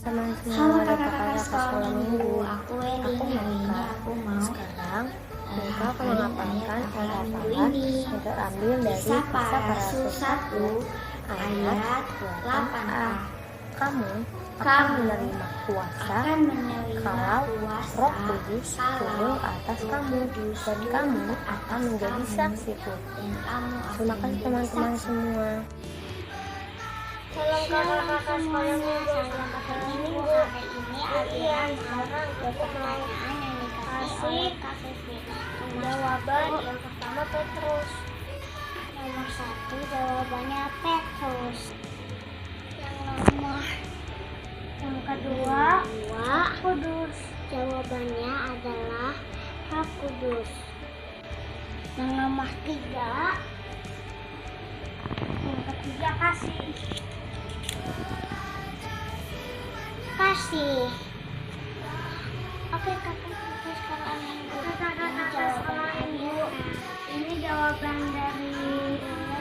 teman-teman semua, Halo dari kakak-kakak sekolah minggu, aku Eli. Aku Hari ini Monica. aku mau Sekarang Monica akan hafalin menghafalkan ayat hafalan minggu hafalan ini. yang terambil dari Kisah Kisah Para Rasul 1 ayat 8a. Kamu akan Kamu menerima kuasa akan menerima kalau kuasa Roh Kudus kalau turun atas Roh kamu, Kudus dan turun kamu atas akan menjadi kamu, saksiku. dan kamu akan Terima kasih menjadi teman-teman saksi. semua. Shalom kakak-kakak sekolah minggu. Selamat hari ini Iya, sekarang ada pertanyaan yang dikasih oleh Kak Vivi. jawaban yang pertama Petrus. Nomor 1 jawabannya Petrus. Yang kedua Kudus. Jawabannya adalah Roh Kudus. Yang nomor 3 yang ketiga kasih. Kasih. Oke kakak sekarang Ini jawaban dari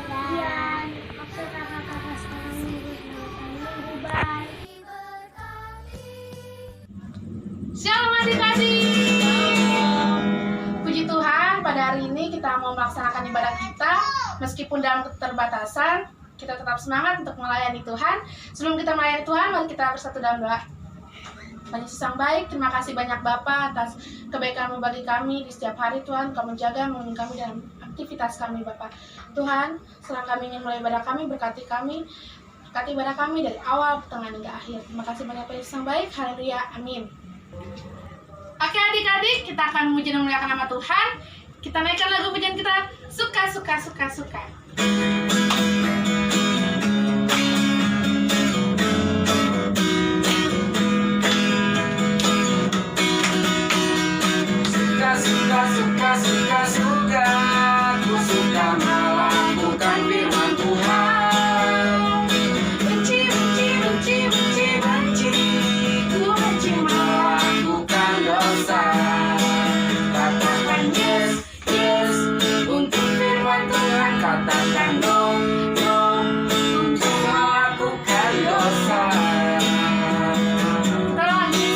Dian. Oke kakak-kakak sekolah minggu, selamat minggu, bye. Shalom adik-adik. Puji Tuhan, pada hari ini kita mau melaksanakan ibadah kita. Meskipun dalam keterbatasan, kita tetap semangat untuk melayani Tuhan. Sebelum kita melayani Tuhan, mari kita bersatu dalam doa. Tuhan Yesus yang baik, terima kasih banyak Bapa atas kebaikan-Mu bagi kami di setiap hari. Tuhan, Kau menjaga, membimbing kami dalam aktivitas kami Bapa. Tuhan, setelah kami ingin mulai ibadah kami, berkati ibadah kami dari awal, pertengahan hingga akhir. Terima kasih banyak Tuhan Yesus yang baik. Haleluya, amin. Oke adik-adik, kita akan memuji dan memuliakan nama Tuhan. Kita naikkan lagu pujian kita, suka. Suka, ku suka melakukan firman Tuhan. Benci, ku benci melakukan dosa. Katakan yes, untuk firman Tuhan. Katakan no, untuk melakukan dosa. Kita lagi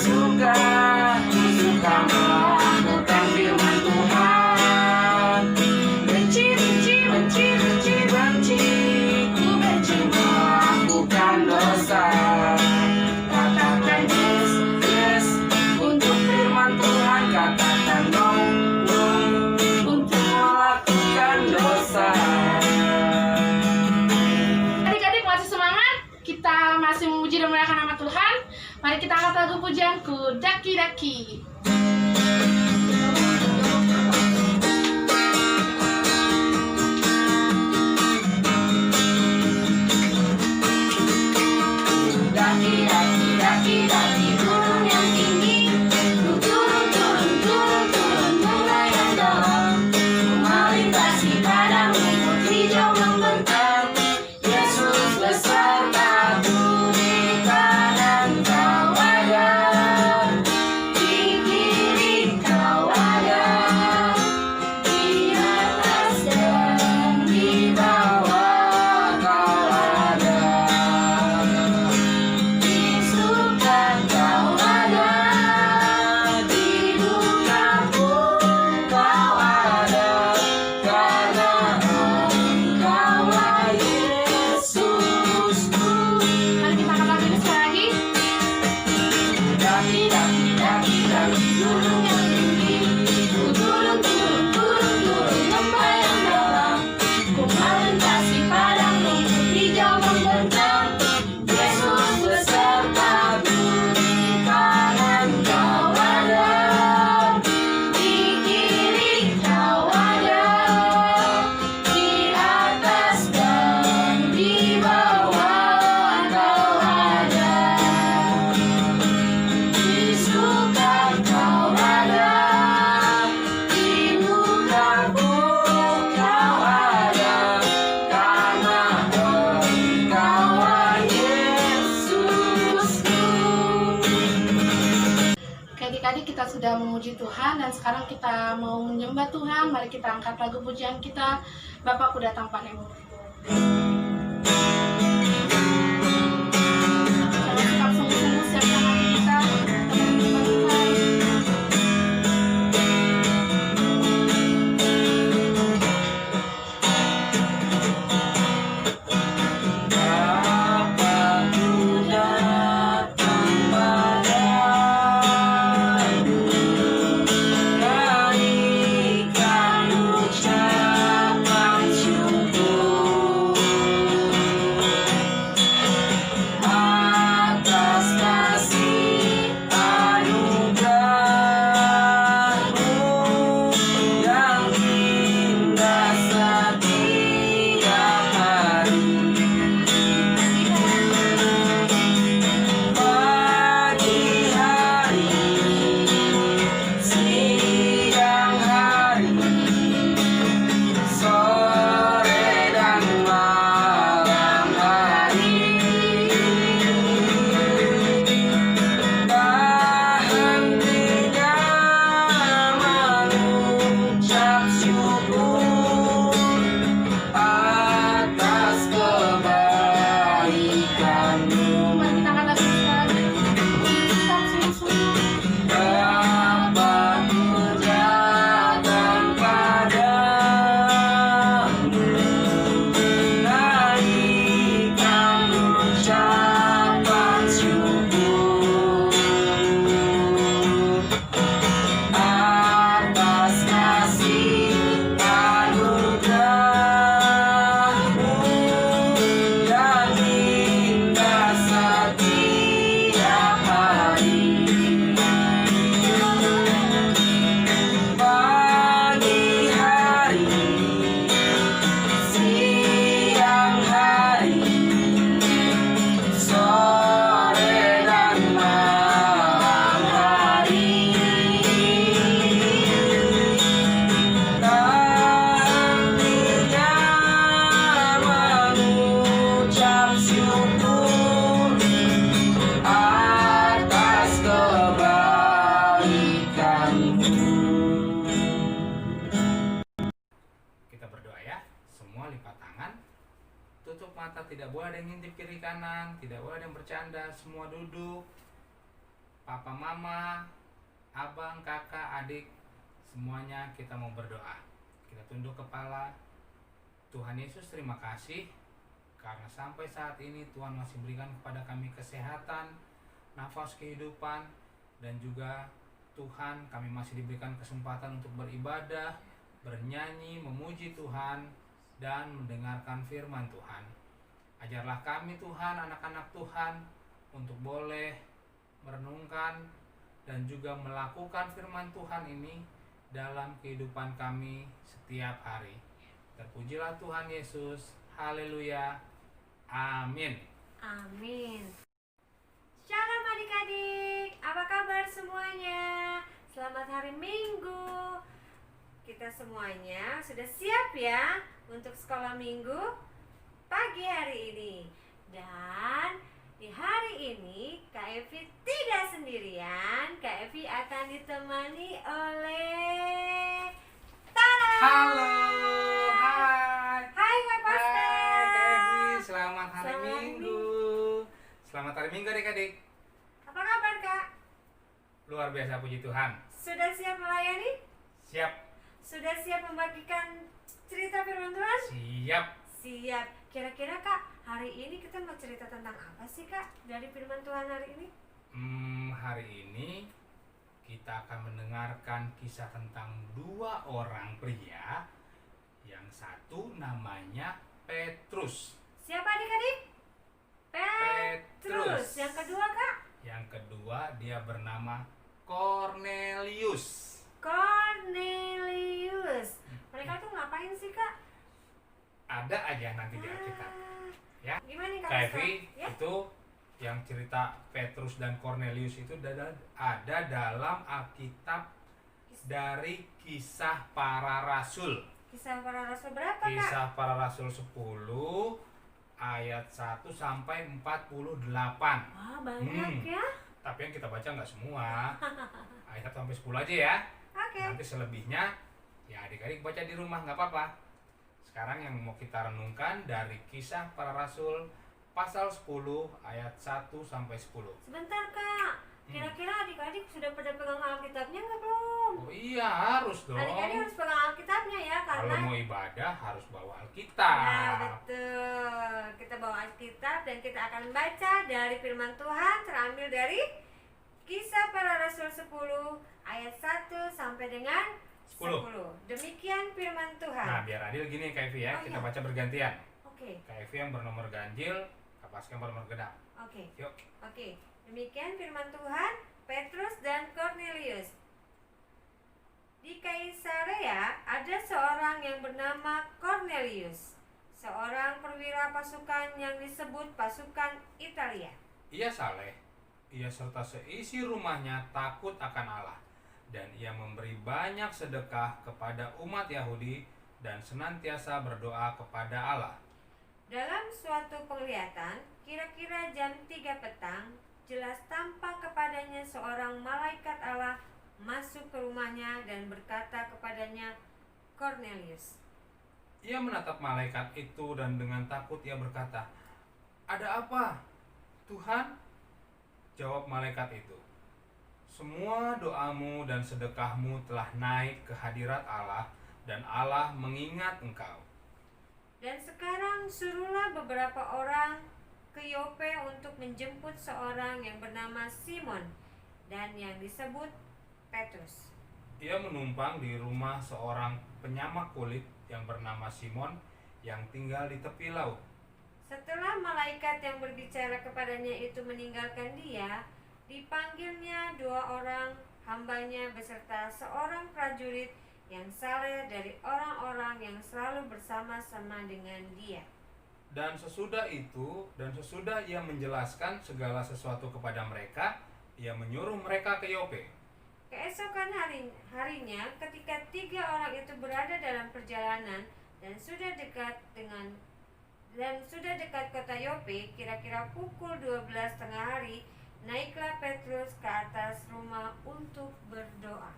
Suka, ku suka melakukan firman Tuhan. Benci, ku benci melakukan dosa. Katakan yes, untuk firman Tuhan. Katakan no, untuk melakukan dosa. Adik-adik masih semangat? Kita masih memuji dan memuliakan nama Tuhan. Mari kita angkat lagu pujianku, Daki-Daki. Daki, gunung yang tinggi. Ku turun, bunga yang dalam. Ku melintasi padang rumput hijau membentang. Yesus besertaku di kanan kau ada, di kiri kau ada, di atas dan di bawah kau ada. Di suka kau ada, di duka pun kau ada, karena Engkaulah Yesusku. Mari kita angkat lagu ini sekali lagi. Daki, gunung yang tinggi. Ku turun, lembah yang dalam. Ku melintasi padang rumput hijau membentang. Yesus besertaku, di kanan kau ada, di kiri kau ada, di atas dan di bawah kau ada. Di suka kau ada, di duka pun kau ada, karena Engkaulah Yesusku. Oke adik-adik, kita sudah memuji Tuhan dan sekarang kita mau menyembah Tuhan. Mari kita angkat lagu pujian kita, Bapakku datang padamu. mata, tidak boleh ada yang ngintip kiri kanan, tidak boleh ada yang bercanda, semua duduk. Papa, mama, abang, kakak, adik, semuanya kita mau berdoa. Kita tunduk kepala. Tuhan Yesus, terima kasih karena sampai saat ini Tuhan masih berikan kepada kami kesehatan, nafas kehidupan, dan juga Tuhan, kami masih diberikan kesempatan untuk beribadah, bernyanyi, memuji Tuhan, dan mendengarkan firman Tuhan. Ajarlah kami Tuhan, anak-anak Tuhan, untuk boleh merenungkan dan juga melakukan firman Tuhan ini dalam kehidupan kami setiap hari. Terpujilah Tuhan Yesus. Haleluya. Amin. Amin. Shalom adik-adik, apa kabar semuanya? Selamat hari Minggu. Kita semuanya sudah siap ya untuk sekolah minggu pagi hari ini. Dan di hari ini Kak Evi tidak sendirian. Kak Evi akan ditemani oleh Tara. Halo. Hai. Hai Kak Pasca. Hai Kak Evi, selamat hari Selamat Minggu. Selamat hari Minggu adik-adik. Apa kabar Kak? Luar biasa, puji Tuhan. Sudah siap melayani? Siap. Sudah siap membagikan cerita firman Tuhan? Siap. Siap. Kira-kira Kak, hari ini kita mau cerita tentang apa sih Kak dari firman Tuhan hari ini? Hari ini kita akan mendengarkan kisah tentang dua orang pria. Yang satu namanya Petrus. Siapa adik-adik? Petrus. Yang kedua Kak? Yang kedua dia bernama Cornelius. Cornelius. Mereka tuh ngapain sih Kak? Ada aja nanti di Alkitab. Ya. Gimana nih Kak? Kak Pasca? Evi, Ya? itu yang cerita Petrus dan Cornelius itu ada dalam Alkitab dari Kisah Para Rasul. Kisah para rasul berapa Kak? Kisah Para Rasul 10 ayat 1 sampai 48. Wah, banyak ya. Tapi yang kita baca nggak semua. Ayat 1 sampai 10 aja ya. Oke. Nanti selebihnya ya adik-adik baca di rumah nggak apa-apa. Sekarang yang mau kita renungkan dari Kisah Para Rasul pasal 10 ayat 1 sampai 10. Sebentar Kak. Kira-kira adik-adik sudah pada pegang Alkitabnya nggak belum? Oh iya, harus dong. Adik-adik harus pegang Alkitabnya ya, Kalau karena mau ibadah harus bawa Alkitab. ya betul. Kita bawa Alkitab dan kita akan baca dari firman Tuhan terambil dari Kisah Para Rasul 10 ayat 1 sampai dengan 10. Demikian firman Tuhan. Nah, biar adil gini Kak Evi ya, Oh, kita iya. baca bergantian. Oke. Kak Evi yang bernomor ganjil, Kak Pasca yang bernomor genap. Oke. Yuk. Oke. Demikian firman Tuhan, Petrus dan Cornelius. Di Kaisarea ada seorang yang bernama Cornelius, seorang perwira pasukan yang disebut pasukan Italia. Ia saleh, ia serta seisi rumahnya takut akan Allah, dan ia memberi banyak sedekah kepada umat Yahudi dan senantiasa berdoa kepada Allah. Dalam suatu penglihatan, kira-kira jam 3 petang, jelas tampak kepadanya seorang malaikat Allah masuk ke rumahnya dan berkata kepadanya, Cornelius. Ia menatap malaikat itu dan dengan takut ia berkata, "Ada apa, Tuhan?" Jawab malaikat itu, "Semua doamu dan sedekahmu telah naik ke hadirat Allah, dan Allah mengingat engkau. Dan sekarang suruhlah beberapa orang ke Yope untuk menjemput seorang yang bernama Simon dan yang disebut Petrus. Ia menumpang di rumah seorang penyamak kulit yang bernama Simon yang tinggal di tepi laut." Setelah malaikat yang berbicara kepadanya itu meninggalkan dia, dipanggilnya 2 orang hambanya beserta seorang prajurit yang saleh dari orang-orang yang selalu bersama-sama dengan dia. Dan sesudah ia menjelaskan segala sesuatu kepada mereka, ia menyuruh mereka ke Yope. Keesokan harinya, ketika 3 orang itu berada dalam perjalanan dan sudah dekat kota Yope, kira-kira pukul 12 tengah hari, naiklah Petrus ke atas rumah untuk berdoa.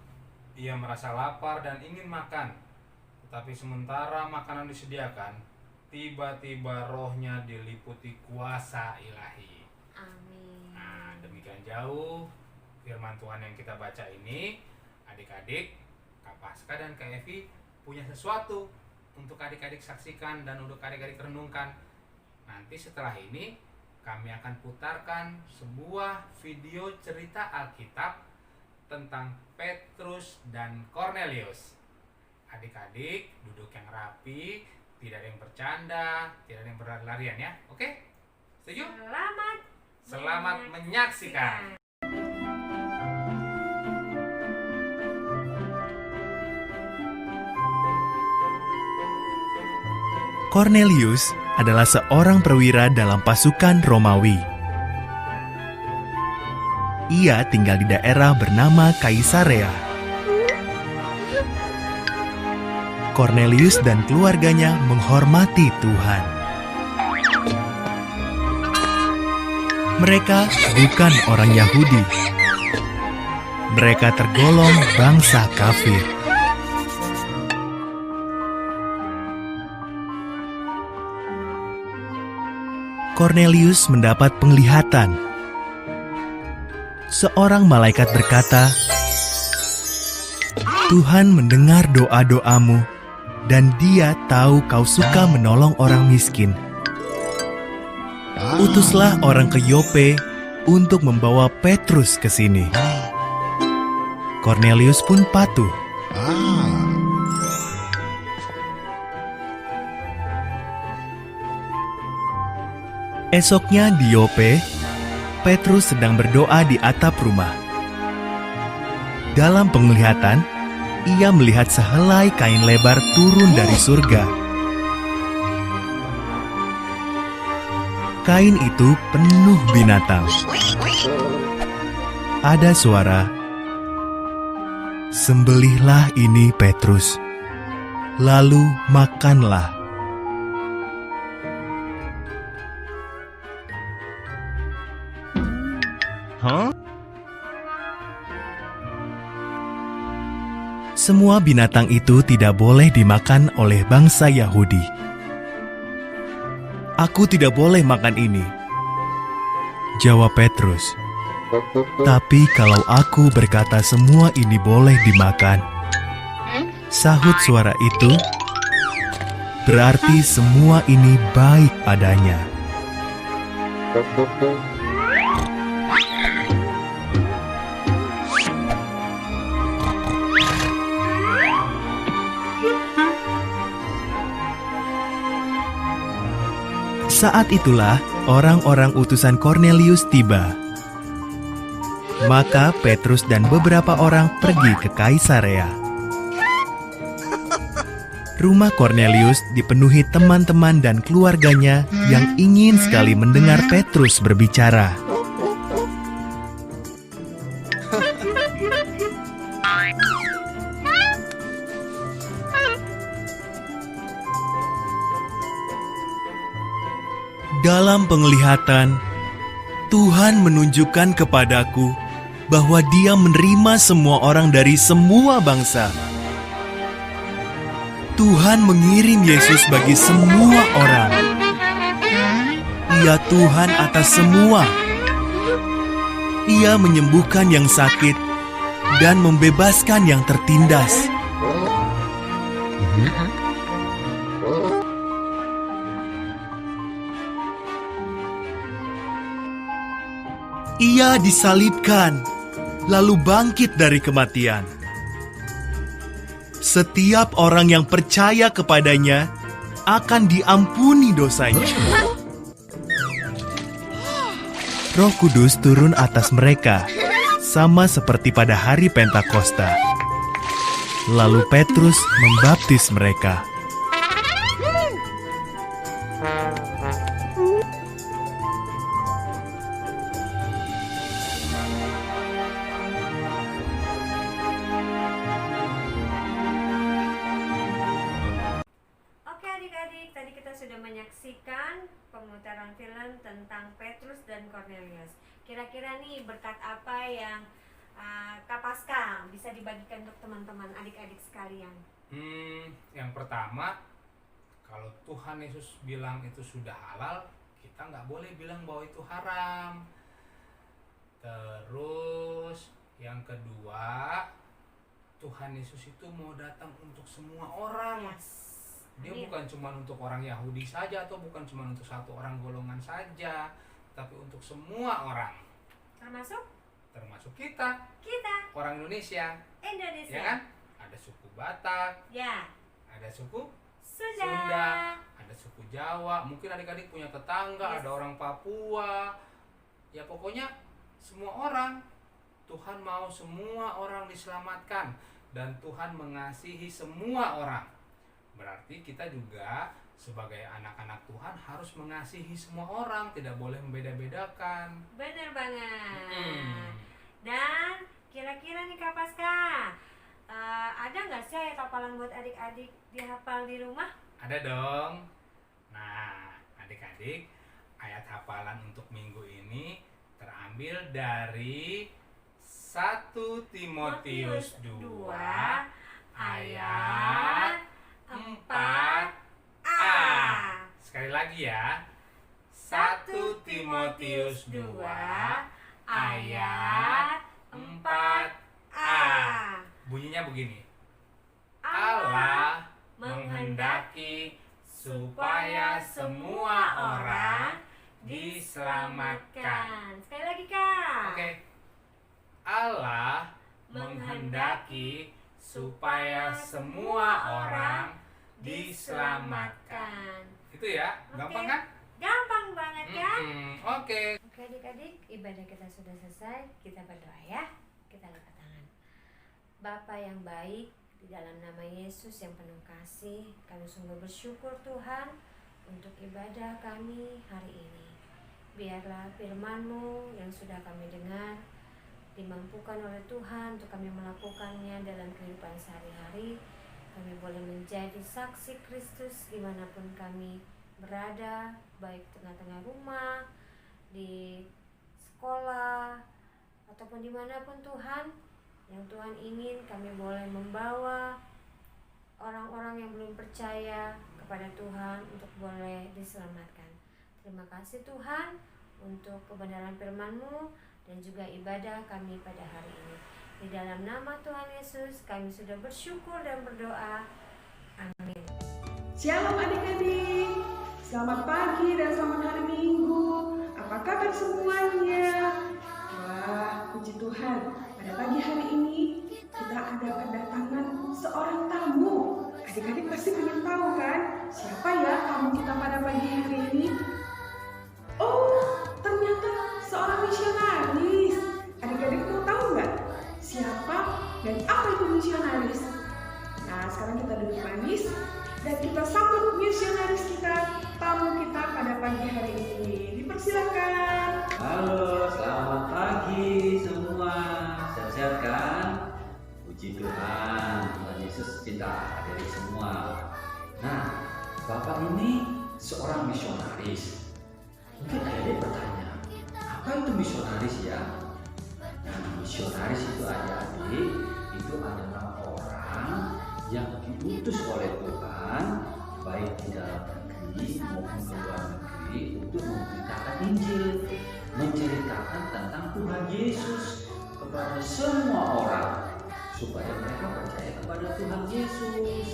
Ia merasa lapar dan ingin makan, tetapi sementara makanan disediakan, tiba-tiba rohnya diliputi kuasa ilahi. Amin. Nah, demikian jauh firman Tuhan yang kita baca ini. Adik-adik, Kak Paska dan Kak Evi punya sesuatu untuk adik-adik saksikan dan untuk adik-adik renungkan. Nanti setelah ini kami akan putarkan sebuah video cerita Alkitab tentang Petrus dan Kornelius. Adik-adik duduk yang rapi, tidak ada yang bercanda, tidak ada yang berlari-larian ya. Oke? Setuju? Selamat menyaksikan. Kornelius adalah seorang perwira dalam pasukan Romawi. Ia tinggal di daerah bernama Kaisarea. Kornelius dan keluarganya menghormati Tuhan. Mereka bukan orang Yahudi. Mereka tergolong bangsa kafir. Kornelius mendapat penglihatan. Seorang malaikat berkata, "Tuhan mendengar doa-doamu, dan Dia tahu kau suka menolong orang miskin. Utuslah orang ke Yope untuk membawa Petrus ke sini." Kornelius pun patuh. Esoknya di Yope, Petrus sedang berdoa di atap rumah. Dalam penglihatan, ia melihat sehelai kain lebar turun dari surga. Kain itu penuh binatang. Ada suara, "Sembelihlah ini Petrus, lalu makanlah." Semua binatang itu tidak boleh dimakan oleh bangsa Yahudi. "Aku tidak boleh makan ini," jawab Petrus. "Tapi kalau aku berkata semua ini boleh dimakan," sahut suara itu, "berarti semua ini baik adanya." Saat itulah orang-orang utusan Kornelius tiba. Maka Petrus dan beberapa orang pergi ke Kaisarea. Rumah Kornelius dipenuhi teman-teman dan keluarganya yang ingin sekali mendengar Petrus berbicara. Dalam penglihatan, Tuhan menunjukkan kepadaku bahwa Dia menerima semua orang dari semua bangsa. Tuhan mengirim Yesus bagi semua orang. Ia Tuhan atas semua. Ia menyembuhkan yang sakit dan membebaskan yang tertindas. Ia disalibkan, lalu bangkit dari kematian. Setiap orang yang percaya kepadanya akan diampuni dosanya. Roh Kudus turun atas mereka, sama seperti pada hari Pentakosta. Lalu Petrus membaptis mereka. Oke adik-adik, tadi kita sudah menyaksikan pemutaran film tentang Petrus dan Kornelius. Kira-kira nih berkat apa yang Kak Paska bisa dibagikan untuk teman-teman adik-adik sekalian? Yang pertama, Kalau Tuhan Yesus bilang itu sudah halal, kita nggak boleh bilang bahwa itu haram. Terus yang kedua, Tuhan Yesus itu mau datang untuk semua orang. Dia bukan cuma untuk orang Yahudi saja, atau bukan cuma untuk satu orang golongan saja, tapi untuk semua orang. Termasuk kita orang Indonesia. Ya kan? Ada suku Batak, Ya. ada suku Sunda. Sunda, ada suku Jawa, mungkin adik-adik punya tetangga, ada orang Papua. Ya pokoknya semua orang. Tuhan mau semua orang diselamatkan, dan Tuhan mengasihi semua orang. Berarti kita juga sebagai anak-anak Tuhan harus mengasihi semua orang, tidak boleh membeda-bedakan. Bener banget. Dan kira-kira nih Kak Paskah, ada nggak sih ayat hafalan buat adik-adik dihafal di rumah? Ada dong. Nah, adik-adik, ayat hafalan untuk minggu ini terambil dari 1 Timotius 2 ayat 4a. Sekali lagi ya. 1 Timotius 2 ayat 4a. Bunyinya begini. Allah menghendaki supaya semua orang diselamatkan. Sekali lagi Kak. Oke. Allah menghendaki supaya semua orang diselamatkan. Itu ya, gampang kan? Gampang banget kan? Oke. Oke adik-adik, ibadah kita sudah selesai. Kita berdoa ya. Kita lipat tangan. Bapa yang baik, di dalam nama Yesus yang penuh kasih, kami sungguh bersyukur Tuhan untuk ibadah kami hari ini. Biarlah firman-Mu yang sudah kami dengar dimampukan oleh Tuhan untuk kami melakukannya dalam kehidupan sehari-hari. Kami boleh menjadi saksi Kristus dimanapun kami berada, baik tengah-tengah rumah, di sekolah, ataupun dimanapun Tuhan yang Tuhan ingin. Kami boleh membawa orang-orang yang belum percaya kepada Tuhan untuk boleh diselamatkan. Terima kasih Tuhan untuk kebenaran firman-Mu dan juga ibadah kami pada hari ini. Di dalam nama Tuhan Yesus kami sudah bersyukur dan berdoa. Amin. Shalom adik-adik. Selamat pagi dan selamat hari Minggu. Apa kabar semuanya? Wah, puji Tuhan. Pada pagi hari ini kita ada kedatangan seorang tamu. Adik-adik pasti ingin tahu kan? Siapa ya tamu kita pada pagi hari ini? Oh, ternyata seorang misionaris. Adik-adik mau tahu nggak siapa dan apa itu misionaris? Nah, sekarang kita duduk manis dan kita sambut misionaris kita, tamu kita pada pagi hari ini. Dipersilakan. Halo, selamat pagi semua. Sehat-sehat kan? Puji Tuhan, Tuhan Yesus kita hadiri semua. Nah, Bapak ini seorang misionaris. Mungkin ada bertanya, apa itu misionaris ya? Nah, misionaris itu adik-adik, itu adalah orang yang diutus oleh Tuhan, baik di dalam negeri maupun ke luar negeri, untuk memberitakan Injil, menceritakan tentang Tuhan Yesus kepada semua orang, supaya mereka percaya kepada Tuhan Yesus.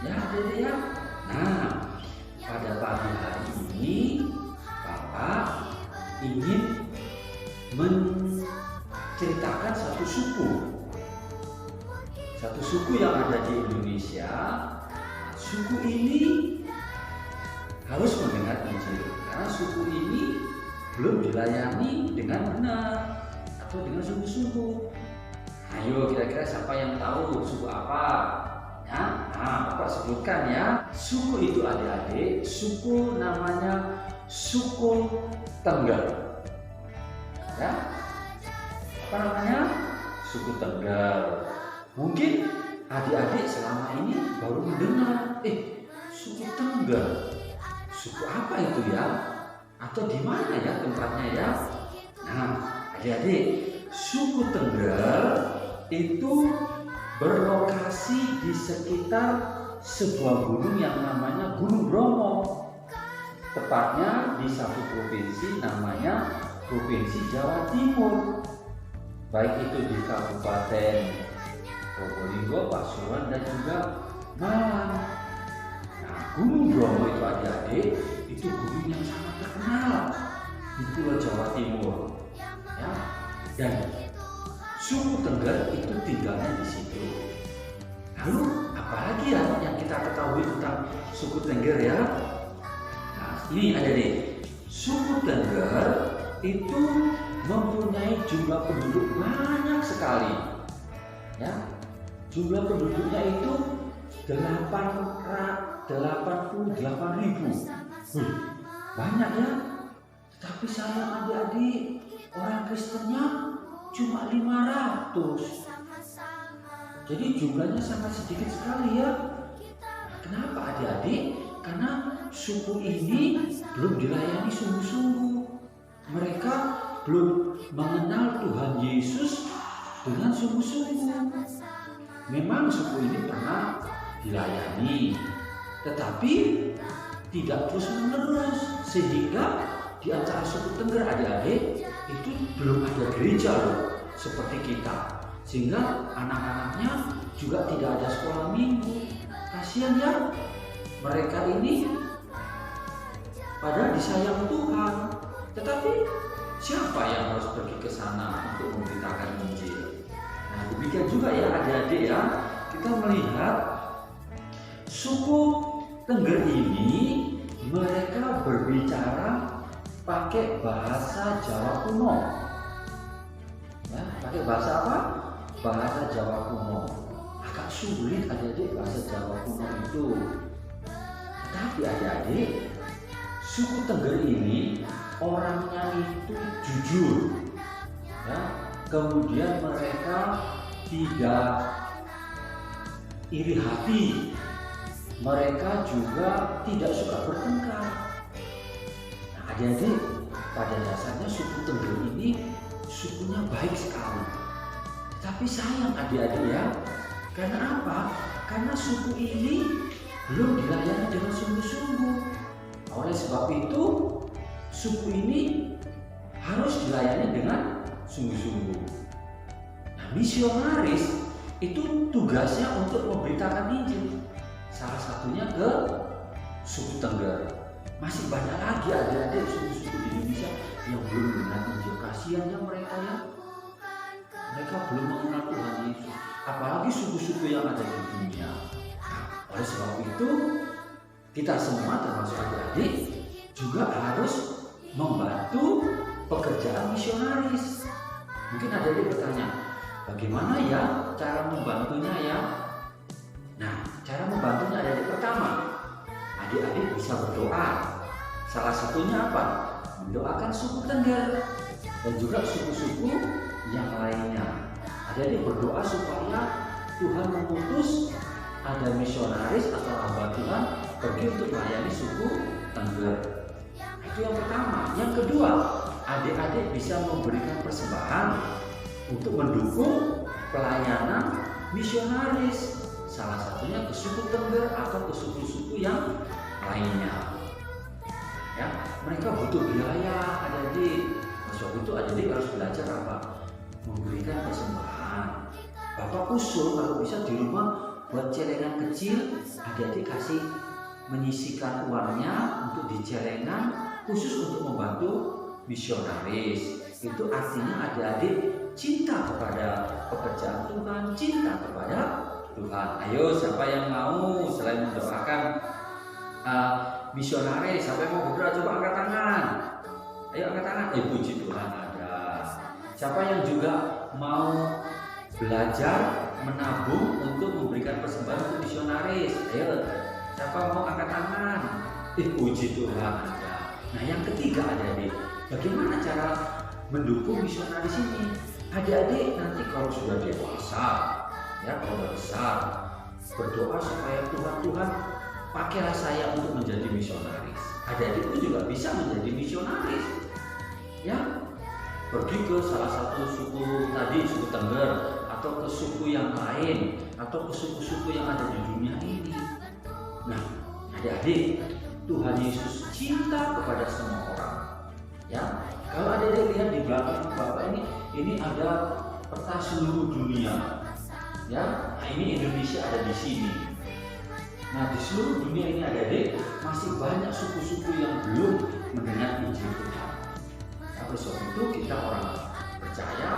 Ya, adik ya. Nah, pada pagi hari ini Bapak ingin menceritakan satu suku yang ada di Indonesia. Suku ini harus mendengar Injil karena suku ini belum dilayani dengan benar atau dengan sungguh-sungguh. Ayo, kira-kira siapa yang tahu suku apa? Ya, nah, Bapak sebutkan ya. Suku itu adik-adik, suku namanya suku Tengger. Ya, apa namanya? Suku Tengger. Mungkin adik-adik selama ini baru mendengar, suku Tengger. Suku apa itu ya? Atau di mana ya tempatnya ya? Nah, adik-adik, suku Tengger itu berlokasi di sekitar sebuah gunung yang namanya Gunung Bromo. Tepatnya di satu provinsi namanya Provinsi Jawa Timur. Baik itu di Kabupaten Probolinggo, Pasuruan, dan juga Malang. Nah, Gunung Bromo itu adik-adik, itu gunung yang sangat terkenal di Pulau Jawa Timur. Ya, dan suku Tengger itu tinggalnya di situ. Lalu apalagi ya yang kita ketahui tentang suku Tengger ya? Nah, ini adik-adik, suku Tengger itu mempunyai jumlah penduduk banyak sekali. Ya, jumlah penduduknya itu 88.000. Banyak ya. Tapi sayang adik-adik, orang Kristennya cuma 500. Jadi jumlahnya sangat sedikit sekali ya. Kenapa adik-adik? Karena suku ini belum dilayani sungguh-sungguh. Mereka belum mengenal Tuhan Yesus dengan sungguh-sungguh. Memang suku ini pernah dilayani, tetapi tidak terus-menerus, sehingga di antara suku Tengger adik-adik itu belum ada gereja loh, seperti kita, sehingga anak-anaknya juga tidak ada sekolah minggu. Kasihan ya, mereka ini pada disayang Tuhan, tetapi siapa yang harus pergi ke sana untuk memberitakan Injil? Nah, demikian juga ya adik-adik ya, kita melihat suku Tengger ini mereka berbicara pakai bahasa Jawa kuno. Ya, pakai bahasa apa? Bahasa Jawa kuno. Agak sulit adik-adik bahasa Jawa kuno itu. Tapi adik-adik, suku Tengger ini orangnya itu jujur. Ya, kemudian mereka tidak iri hati. Mereka juga tidak suka bertengkar. Nah, adik-adik, pada dasarnya suku Tengger ini sukunya baik sekali. Tapi sayang adik-adik ya, karena apa? Karena suku ini belum dilayani dengan sungguh-sungguh. Oleh sebab itu, suku ini harus dilayani dengan sungguh-sungguh. Nah, misionaris itu tugasnya untuk memberitakan Injil. Salah satunya ke suku Tengger. Masih banyak lagi adik-adik suku-suku di Indonesia yang belum mengenal Injil. Kasihannya mereka ya. Mereka belum mengenal Tuhan Yesus. Apalagi suku-suku yang ada di dunia. Nah, oleh sebab itu, kita semua termasuk adik-adik juga harus membantu pekerjaan misionaris. Mungkin adik-adik bertanya, bagaimana ya cara membantunya ya? Nah, cara membantunya adik-adik pertama, adik-adik bisa berdoa. Salah satunya apa? Mendoakan suku Tengger dan juga suku-suku yang lainnya. Adik-adik berdoa supaya Tuhan mengutus ada misionaris atau hamba Tuhan pergi untuk melayani suku Tengger. Itu yang pertama. Yang kedua, adik-adik bisa memberikan persembahan untuk mendukung pelayanan misionaris. Salah satunya ke suku Tengger atau ke suku-suku yang lainnya. Ya, mereka butuh biaya adik-adik. Sebab itu adik-adik harus belajar apa? Memberikan persembahan. Bapak usul kalau bisa di rumah buat celengan kecil, adik-adik kasih menyisikan uangnya untuk di celengan khusus untuk membantu misionaris. Itu artinya adik-adik cinta kepada pekerjaan Tuhan, cinta kepada Tuhan. Ayo, siapa yang mau selain mendoakan misionaris, siapa yang mau berdoa coba angkat tangan. Ayo angkat tangan. Puji Tuhan ada. Siapa yang juga mau belajar menabung untuk memberikan persembahan untuk misionaris? Ayo, siapa mau angkat tangan? Puji Tuhan ada. Nah, yang ketiga adik-adik, bagaimana cara mendukung misionaris ini? Adik-adik nanti kalau sudah dewasa, ya kalau besar, berdoa supaya Tuhan pakailah saya untuk menjadi misionaris. Adik-adik itu juga bisa menjadi misionaris, ya pergi ke salah satu suku tadi, suku Tengger, atau ke suku yang lain, atau ke suku-suku yang ada di dunia ini. Nah, adik-adik, Tuhan Yesus cinta kepada semua orang. Ya, kalau adik-adik lihat di belakang Bapak ini ada peta seluruh dunia. Ya, nah ini Indonesia ada di sini. Nah, di seluruh dunia ini adik-adik masih banyak suku-suku yang belum mendengar Injil Tuhan. Nah, oleh sebab itu kita orang percaya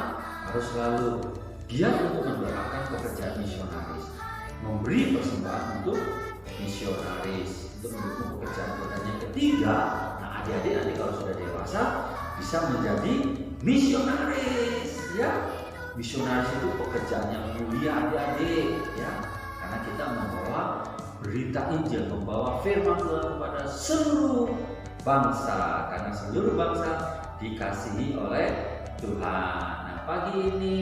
harus selalu giat untuk mendoakan pekerjaan misionaris, memberi persembahan untuk misionaris, untuk mendukung pekerjaan Tuhan. Yang ketiga, nah adik-adik nanti kalau sudah dewasa bisa menjadi misionaris, ya. Misionaris itu pekerjaan yang mulia adik-adik, ya, karena kita membawa berita Injil, membawa firman Tuhan kepada seluruh bangsa, karena seluruh bangsa dikasihi oleh Tuhan. Nah, pagi ini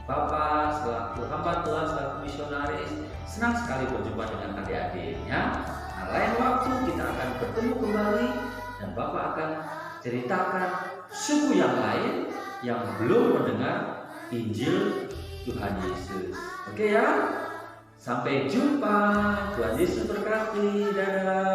Bapak selaku hamba Tuhan, selaku misionaris, senang sekali berjumpa dengan adik-adiknya. Nah, lain waktu kita akan bertemu kembali dan Bapak akan ceritakan suku yang lain yang belum mendengar Injil Tuhan Yesus. Oke ya? Sampai jumpa. Tuhan Yesus berkati. Dadah.